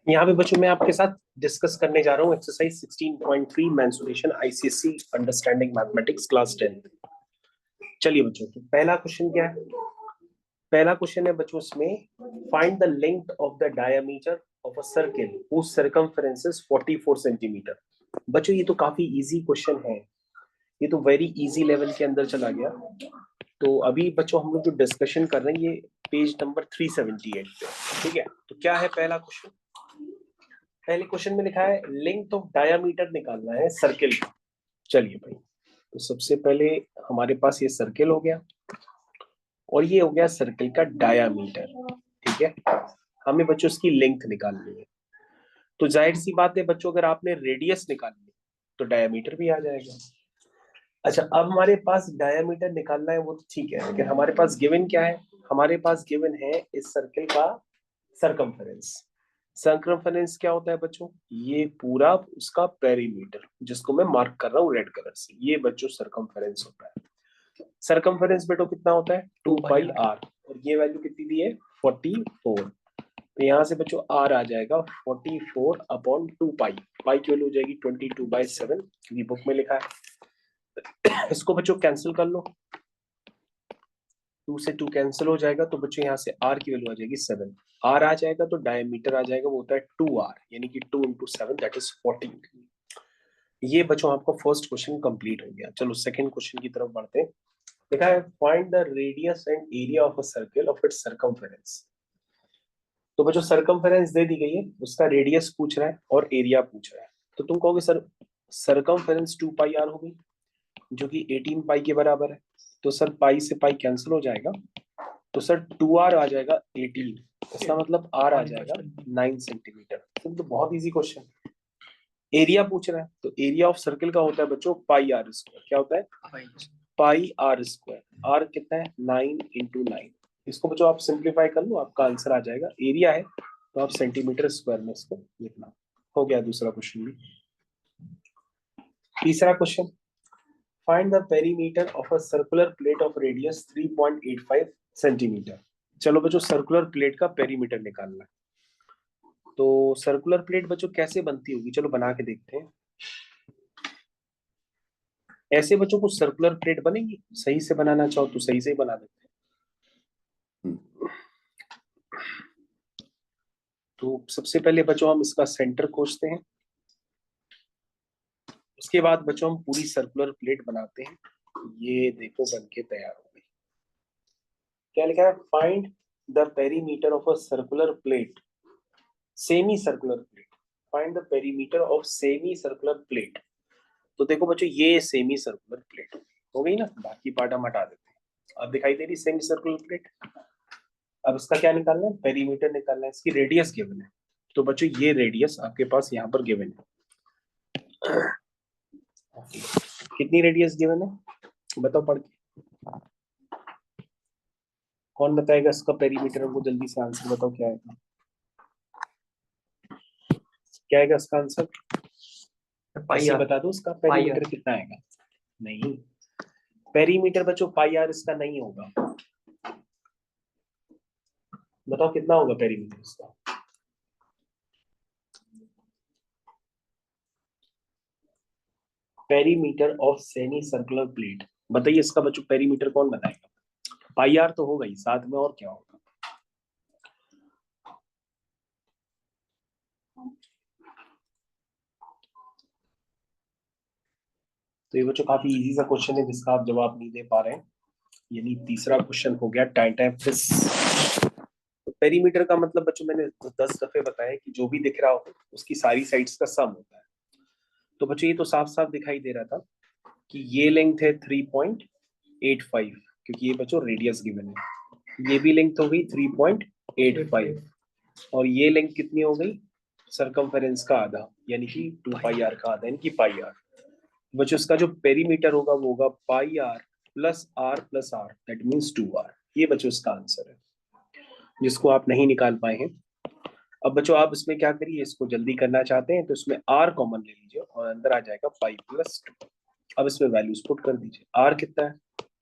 यहाँ पे बच्चों मैं आपके साथ डिस्कस करने जा रहा हूँ exercise 16.3 mensuration ICSC understanding mathematics class 10। चलिए बच्चों, तो पहला क्वेश्चन क्या है? पहला क्वेश्चन है बच्चों इसमें, find the length of the diameter of a circle whose circumference is 44 centimetre. बच्चों ये तो काफी इजी क्वेश्चन है, ये तो वेरी इजी लेवल के अंदर चला गया। तो अभी बच्चों हम लोग जो डिस्कशन कर रहे हैं ये पेज नंबर 378 पे, ठीक है। तो क्या है पहला क्वेश्चन? पहले क्वेश्चन में लिखा है लेंथ ऑफ डायामीटर निकालना है सर्किल का। चलिए भाई, तो सबसे पहले हमारे पास ये सर्किल हो गया और ये हो गया सर्किल का डायामीटर, ठीक है। हमें बच्चों इसकी लेंथ निकालनी है। तो जाहिर सी बात है बच्चों, अगर आपने रेडियस निकालनी है तो डायामीटर भी आ जाएगा। अच्छा, अब हमारे पास डायामीटर निकालना है वो तो ठीक है, लेकिन हमारे पास गिवन क्या है? हमारे पास गिवन है इस सर्किल का सरकमफेरेंस। सरकमफेरेंस क्या होता है बच्चों? ये पूरा उसका पेरीमीटर, जिसको मैं मार्क कर रहा हूँ रेड कलर से, ये बच्चों सरकमफेरेंस होता है। सरकमफेरेंस बेटो कितना होता है? 2 पाई आर, और ये वैल्यू कितनी दी है? 44। तो यहाँ से बच्चों आर आ जाएगा 44/2 पाई। पाई की वैल्यू हो जाएगी 22/7, क्योंकि बुक में लिखा है। इसको बच्चों कैंसिल कर लो, 2 से 2 कैंसिल हो जाएगा, तो बच्चों यहाँ से आर की वैल्यू आ जाएगी 7। आर आ जाएगा तो डायमीटर आ जाएगा, वो होता है 2r, यानी कि 2 × 7 दैट इज 14। ये बच्चों आपका फर्स्ट क्वेश्चन कंप्लीट हो गया। चलो सेकंड क्वेश्चन की तरफ बढ़ते हैं। लिखा है find the radius and area of a circle of its circumference. तो बच्चों सरकमफेरेंस दे दी गई है, उसका रेडियस पूछ रहा है और एरिया पूछ रहा है। तो तुम कहोगे सर सरकमफेरेंस 2 पाई आर होगी, जो कि 18 पाई के बराबर है। तो सर पाई से पाई कैंसिल हो जाएगा, तो सर 2r आ जाएगा 18, इसका मतलब r आ जाएगा 9 सेंटीमीटर। तो बहुत इजी क्वेश्चन। एरिया पूछ रहा है, तो एरिया ऑफ सर्किल का होता है बच्चों πr²। क्या होता है? πr²। r कितना है? 9 × 9। इसको बच्चों आप सिंप्लीफाई कर लो, आपका आंसर आ जाएगा। एरिया है तो आप सेंटीमीटर स्क्वायर में इसको लिखना। हो गया दूसरा क्वेश्चन भी। तीसरा question, find the perimeter of a circular plate of radius 3.85 centimetre. चलो बच्चों सर्कुलर प्लेट का पेरीमीटर निकालना है। तो सर्कुलर प्लेट बच्चों कैसे बनती होगी, चलो बना के देखते हैं। ऐसे बच्चों को सर्कुलर प्लेट बनेगी? सही से बनाना चाहो तो सही से ही बना देते हैं। तो सबसे पहले बच्चों हम इसका सेंटर खोजते हैं, उसके बाद बच्चों हम पूरी सर्कुलर प्लेट बनाते हैं। ये देखो बन के तैयार हो गई। क्या लिखा है? Find the perimeter of a circular plate, semi circular plate. Find the perimeter of semi circular plate. तो देखो बच्चों ये सेमी सर्कुलर प्लेट हो गई ना, बाकी पार्ट हम हटा देते हैं। अब दिखाई दे रही सेमी सर्कुलर प्लेट। अब इसका क्या निकालना है? पेरीमीटर निकालना है। इसकी रेडियस गिवन है, तो बच्चों ये रेडियस आपके पास यहाँ पर गिवन है। कितनी रेडियस गिवन है बताओ पढ़ के। कौन बताएगा इसका पेरीमीटर? हमको जल्दी से आंसर बताओ, क्या है? क्या आएगा इसका आंसर? ऐसे बता दो इसका पेरीमीटर कितना आएगा। नहीं, पेरीमीटर बच्चों πr इसका नहीं होगा। बताओ कितना होगा पेरीमीटर इसका? Perimeter of semi circular plate, बताइए इसका बच्चों पेरीमीटर कौन बताएगा? πr तो होगा ही, साथ में और क्या होगा? तो ये बच्चों काफी इजी सा क्वेश्चन है जिसका आप जवाब नहीं दे पा रहे हैं। यानी तीसरा क्वेश्चन हो गया टाइम टाइम फिस। तो पेरीमीटर का मतलब बच्चों मैंने 10 दफे बताया कि जो भी दिख रहा हो उसकी सारी साइड्स का सम होता है। तो बच्चों ये तो साफ साफ दिखाई दे रहा था कि ये लेंथ है 3.85, क्योंकि ये बच्चों रेडियस गिवन है। ये भी लेंथ हो गई 3.85, और ये लेंथ कितनी हो गई? सरकमफेरेंस का आधा, यानी कि 2 पाई आर का आधा, यानी कि πr। बच्चों इसका जो पेरीमीटर होगा वो होगा πr+r+r, दैट मीन्स 2r। ये बच्चों इसका आंसर है, जिसको आप नहीं निकाल पाए हैं। अब बच्चों आप इसमें क्या करिए, इसको जल्दी करना चाहते हैं तो इसमें r कॉमन ले लीजिए और अंदर आ जाएगा π+2। अब इसमें वैल्यूज पुट कर दीजिए। r कितना है?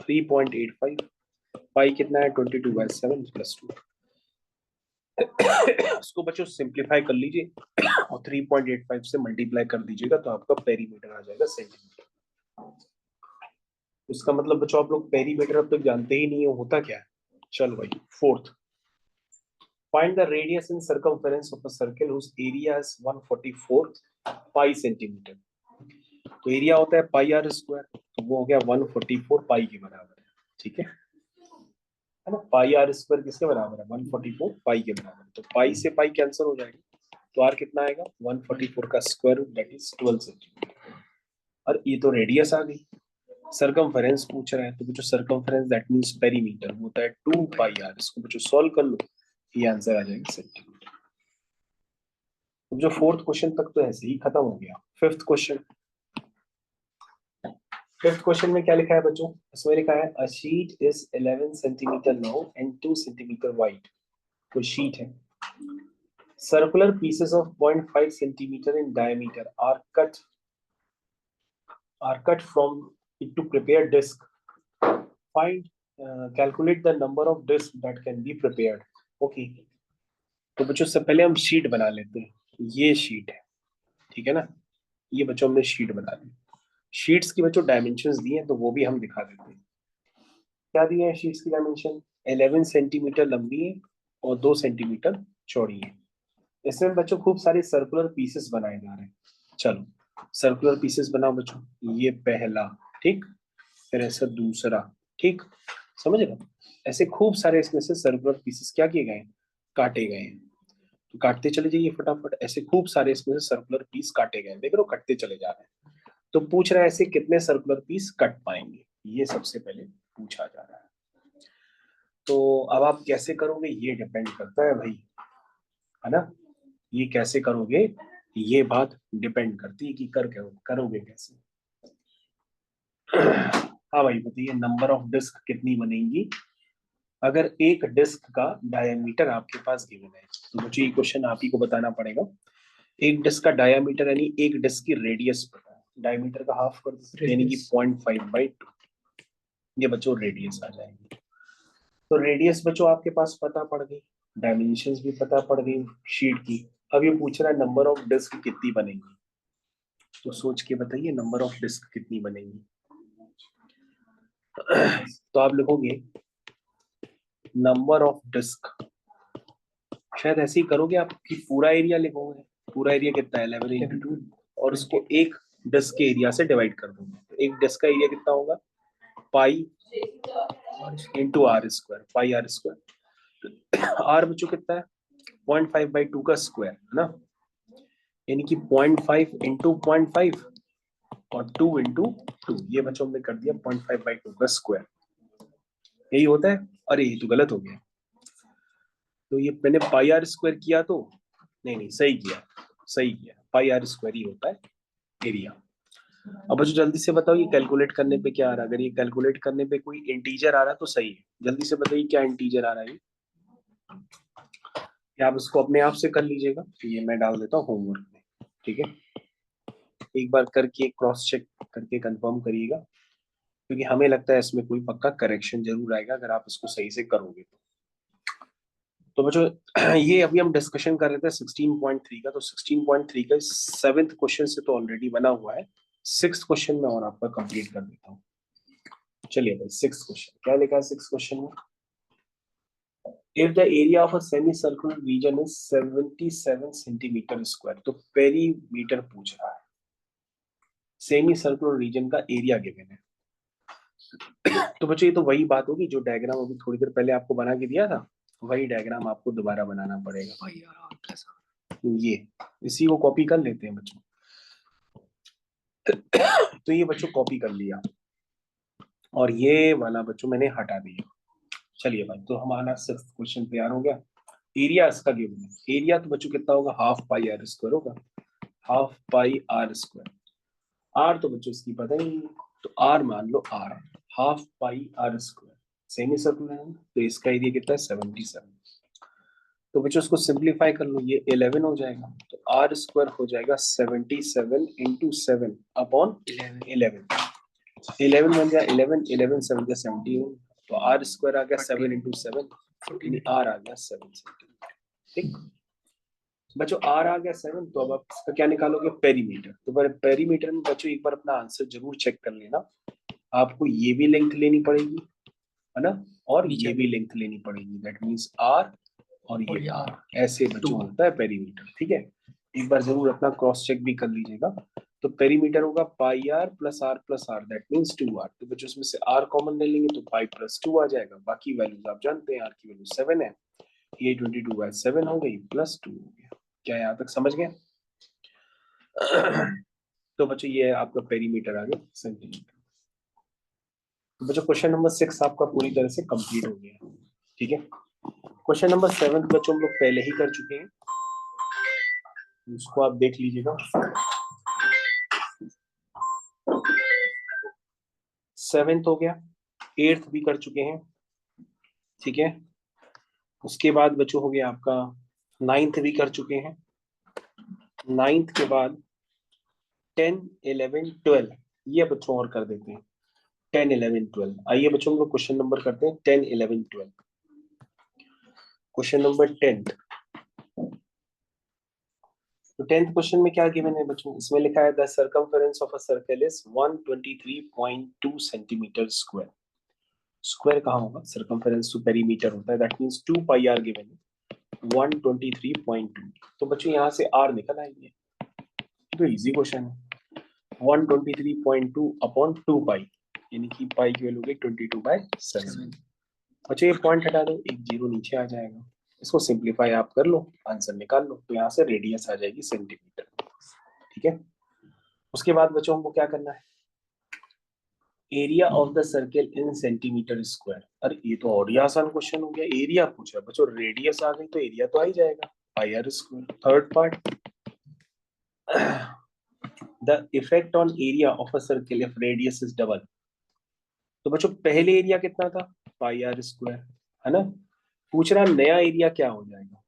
3.85। पाई कितना है? 22/7 +2। उसको बच्चों सिंप्लीफाई कर लीजिए और 3.85 से मल्टीप्लाई कर दीजिएगा तो आपका पेरीमीटर आ जाएगा सेंटीमीटर। उसका मतलब बच्चों आप लोग पेरीमीटर अब तक जानते ही नहीं है होता क्या है। चलो भाई fourth, find the radius in circumference of a circle whose area is 144 pi centimeter. तो एरिया होता है पाई आर स्क्वायर, तो वो हो गया 144 पाई के बराबर है। ठीक है ना, पाई आर स्क्वायर किसके बराबर है 144 पाई के बराबर। तो पाई से पाई कैंसिल हो जाएगा, तो आर कितना आएगा 144 का square root that is 12 centimeter. और ये तो रेडियस आ गई। सर्कमफेरेंस पूछ रहा है तो जो सर्कमफेरेंस दैट मींस पेरीमीटर होता है 2 पाई आर। इसको जो सॉल्व कर लो ये आंसर आ जाएगा सेंटीमीटर। तो जो फोर्थ क्वेश्चन तक तो ऐसे ही खत्म हो गया। फिफ्थ क्वेश्चन, फिफ्थ क्वेश्चन में क्या लिखा है बच्चों, इसमें लिखा है a sheet is 11 centimetre long and 2 centimetre wide. कोई शीट है, circular pieces of 0.5 centimetre in diameter are cut from it to prepare disc. Find calculate the number of discs that can be prepared. Okay, तो बच्चों सबसे पहले हम sheet बना लेते हैं। ये शीट है, ठीक है ना, ये बच्चों हमने शीट बना ली। शीट्स की बच्चों डायमेंशंस दिए हैं तो वो भी हम दिखा देते हैं। क्या दिए हैं शीट्स की डायमेंशन, 11 सेंटीमीटर लंबी है और 2 सेंटीमीटर चौड़ी है। इसमें बच्चों खूब सारे सर्कुलर पीसेस बनाए जा रहे हैं। चलो सर्कुलर पीसेस बनाओ बच्चों, ये पहला, ठीक, फिर ऐसा दूसरा, ठीक, समझ रहे हो, ऐसे खूब सारे इसमें से सर्कुलर पीसेस क्या किए गए, काटे गए हैं। तो काटते चले जाइए फटाफट, ऐसे खूब सारे इसमें से सर्कुलर पीस काटे गए, देख रहे हो कटते चले जा रहे हैं। तो पूछ रहा है ऐसे कितने सर्कुलर पीस कट पाएंगे, ये सबसे पहले पूछा जा रहा है। तो अब आप कैसे करोगे ये डिपेंड करता है भाई, है ना, ये कैसे करोगे ये बात डिपेंड करती है कि करोगे कैसे। हाँ भाई बताइए, नंबर ऑफ डिस्क कितनी बनेंगी अगर एक डिस्क का डायमीटर आपके पास गिवन है। तो मुझे ये क्वेश्चन आप ही को बताना पड़ेगा। एक डिस्क का डायमीटर यानी एक डिस्क की रेडियस पता है, डायमीटर का हाफ कर दो यानी कि 0.5/2, ये बच्चों रेडियस आ जाएगी। तो रेडियस बच्चों आपके पास पता पड़ गई, डायमेंशंस भी पता पड़ गई शीट की। अब ये पूछ रहा है नंबर ऑफ डिस्क कितनी बनेगी, तो सोच के बताइए नंबर ऑफ डिस्क कितनी बनेगी। तो आप लिखोगे नंबर ऑफ डिस्क, शायद ऐसे ही करोगे आप कि पूरा एरिया लिखोगे, पूरा एरिया कितना है 11 और उसको एक डिस्क के एरिया से डिवाइड कर दोगे। तो एक डिस्क का एरिया कितना होगा pi into r square, pi r square. R बच्चों कितना है 0.5/2 का स्क्वायर है ना, यानी कि 0.5 इंटू 0.5 और 2 इंटू 2, ये बच्चों हमने कर दिया 0.5/2 का स्क्वायर, यही होता है। अरे ये तो गलत हो गया, तो ये मैंने पाई आर स्क्वायर किया तो नहीं सही किया, सही किया, पाई आर स्क्वायर ही होता है एरिया। अब बच्चों जल्दी से बताओ ये कैलकुलेट करने पे क्या आ रहा है, अगर ये कैलकुलेट करने पे कोई इंटीजर आ रहा है तो सही है, जल्दी से बताइए क्या इंटीजर आ रहा है। या आप इसको अपने आप से कर लीजिएगा, ये मैं डाल देता हूँ होमवर्क में, ठीक है, एक बार करके क्रॉस चेक करके कंफर्म करिएगा, क्योंकि हमें लगता है इसमें कोई पक्का करेक्शन जरूर आएगा अगर आप इसको सही से करोगे तो बच्चों ये अभी हम डिस्कशन कर रहे थे 16.3 का, तो 16.3 का 7th क्वेश्चन से तो ऑलरेडी बना हुआ है, 6th क्वेश्चन में और आपका कंप्लीट कर देता हूँ। चलिए भाई 6th क्वेश्चन क्या लिखा है 6th क्वेश्चन में, if the area of a semicircular region is 77 centimetre square, तो पेरीमीटर पूछ रहा है, सेमी सर्कुलर रीजन का एरिया गिवन है। तो बच्चों ये तो वही बात होगी जो डायग्राम अभी थोड़ी देर पहले आपको बना के दिया था, वही डायग्राम आपको दोबारा बनाना पड़ेगा। ये इसी को कॉपी कर लेते हैं बच्चों। तो ये बच्चों कॉपी कर लिया और ये वाला बच्चों मैंने हटा दिया। चलिए भाई तो हमारा 6th क्वेश्चन तैयार हो गया। एरिया इसका गिवन है, एरिया तो बच्चों कितना होगा हाफ पाई आर स्क्वायर होगा, half pi r square. R तो बच्चों इसकी पता ही नहीं, तो आर मान लो r, half pi r square, semicircular है तो इसका एरिया कितना है 77। तो बच्चों उसको सिंप्लीफाई कर लो, ये 11 हो जाएगा, तो आर स्क्वायर हो जाएगा 77 इंटू 7 अपॉन 11, 11 बन जाए 11, 11 7 जा 17, तो आर स्क्वायर आ गया 7 इंटू 7, आर आ गया 7 सेंटीमीटर। ठीक बच्चों, आर आ गया 7, तो अब आप इसका क्या निकालोगे, पेरीमीटर। तो पेरीमीटर में बच्चों एक बार अपना आंसर जरूर चेक कर लेना। आपको ये भी लेंथ लेनी पड़ेगी, है ना, और ये भी लेंथ लेनी पड़ेगी, दैट मींस आर और ये आर, ऐसे बच्चों होता है पेरीमीटर। ठीक है, एक बार जरूर अपना क्रॉस चेक भी कर लीजिएगा। तो पेरीमीटर होगा pi r plus r, that means 2r। तो बच्चों इसमें से r कॉमन ले लेंगे तो पाई प्लस 2 आ जाएगा। बाकी वैल्यूज आप जानते हैं, r की वैल्यू 7 है, ये 22/7 हो गई, प्लस 2 हो गया। क्या यहाँ तक समझ गए? तो बच्चों ये आपका पेरीमीटर आ गया सेंटीमीटर। तो बच्चों क्वेश्चन नंबर 6 आपका पूरी तरह से कंप्लीट हो गया। ठीक है, क्वेश्चन नंबर 7 बच्चों हम लोग पहले ही कर चुके हैं, उसको आप देख लीजिएगा। 7th हो गया, 8th भी कर चुके हैं। ठीक है, उसके बाद बच्चों हो गया आपका 9th भी कर चुके हैं। 9th के बाद 10, 11, 12 ये बच्चों और कर देते हैं। 10, 11, 12 आइए बच्चों हम लोग क्वेश्चन नंबर करते हैं 10, 11, 12। Question number 10th। तो 10th क्वेश्चन में क्या गिवन है बच्चों, इसमें लिखा है the circumference of a circle is 123.2 centimeter square. Square कहाँ होगा, सर्कमफेरेंस तो पेरीमीटर होता है, that means 2 pi r given है 123.2। तो बच्चों यहाँ से आर निकल आएंगे, तो इजी क्वेश्चन है। 123.2 अपॉन 2 पाई, यानी कि पाई की वैल्यू 22/7। बच्चों ये पॉइंट हटा दो, एक जीरो नीचे आ जाएगा, इसको सिंप्लीफाई आप कर लो, आंसर निकाल लो। तो यहाँ से रेडियस आ जाएगी सेंटीमीटर। ठीक है, उसके बाद बच्चों हमको क्या करना है, area of the circle in centimetre square. अरे ये तो और ही आसान क्वेश्चन हो गया, एरिया पूछ रहा है बच्चों, रेडियस आ गई तो एरिया तो आ ही जाएगा, pi r square. Third part, the effect on area of a circle if radius is double. तो बच्चों पहले एरिया कितना था, पाई आर स्क्वायर, है ना। पूछ रहा नया एरिया क्या हो जाएगा,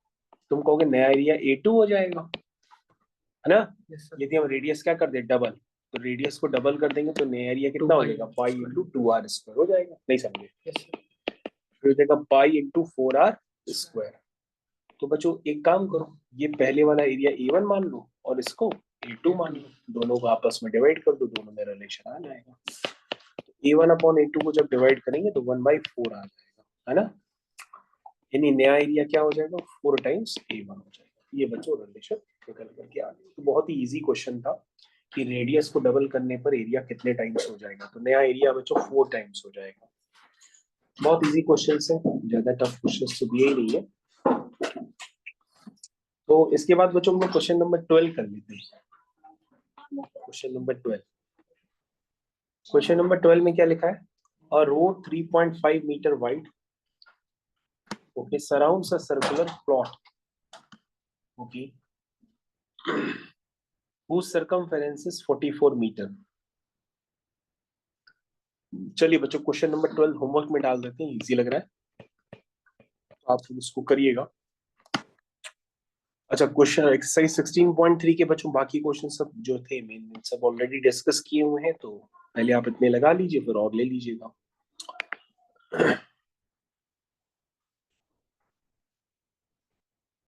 तुम कहोगे नया एरिया A2 हो जाएगा, है ना। यदि हम रेडियस क्या कर दे, डबल, तो रेडियस को डबल कर देंगे तो नया एरिया कितना हो जाएगा, पाई इंटू 2r स्क्वायर हो जाएगा। नहीं समझे? फिर हो जाएगा पाई इंटू 4r स्क्वायर। तो बच्चों एक काम करो, ये पहले वाला एरिया A1 मान लो और इसको A2 मान लो, दोनों को आपस में डिवाइड कर दो, दोनों में रिलेशन आ जाएगा। A1 अपॉन A2 को जब डिवाइड करेंगे तो 1/4 आ जाएगा, है ना। यानी नया एरिया क्या हो जाएगा, 4 टाइम्स A1 हो जाएगा। ये बच्चों रिलेशन निकल करके आ गया। तो बहुत ही इजी क्वेश्चन था कि रेडियस को डबल करने पर एरिया कितने टाइम्स हो जाएगा, तो नया एरिया बच्चों 4 टाइम्स हो जाएगा। बहुत इजी क्वेश्चन है, ज्यादा टफ क्वेश्चन तो दिए ही नहीं है। तो इसके बाद बच्चों हम लोग क्वेश्चन नंबर 12 कर लेते हैं। क्वेश्चन नंबर 12, क्वेश्चन नंबर 12 में क्या लिखा है, a road 3.5 metre wide, okay, surrounds a circular plot, okay, whose circumference is 44 meter. चलिए बच्चों क्वेश्चन नंबर 12 होमवर्क में डाल देते हैं, इजी लग रहा है तो आप इसको करिएगा। अच्छा, क्वेश्चन एक्सरसाइज 16.3 के बच्चों बाकी क्वेश्चन सब जो थे मेन सब ऑलरेडी डिस्कस किए हुए हैं, तो पहले आप इतने लगा लीजिए फिर और ले लीजिएगा।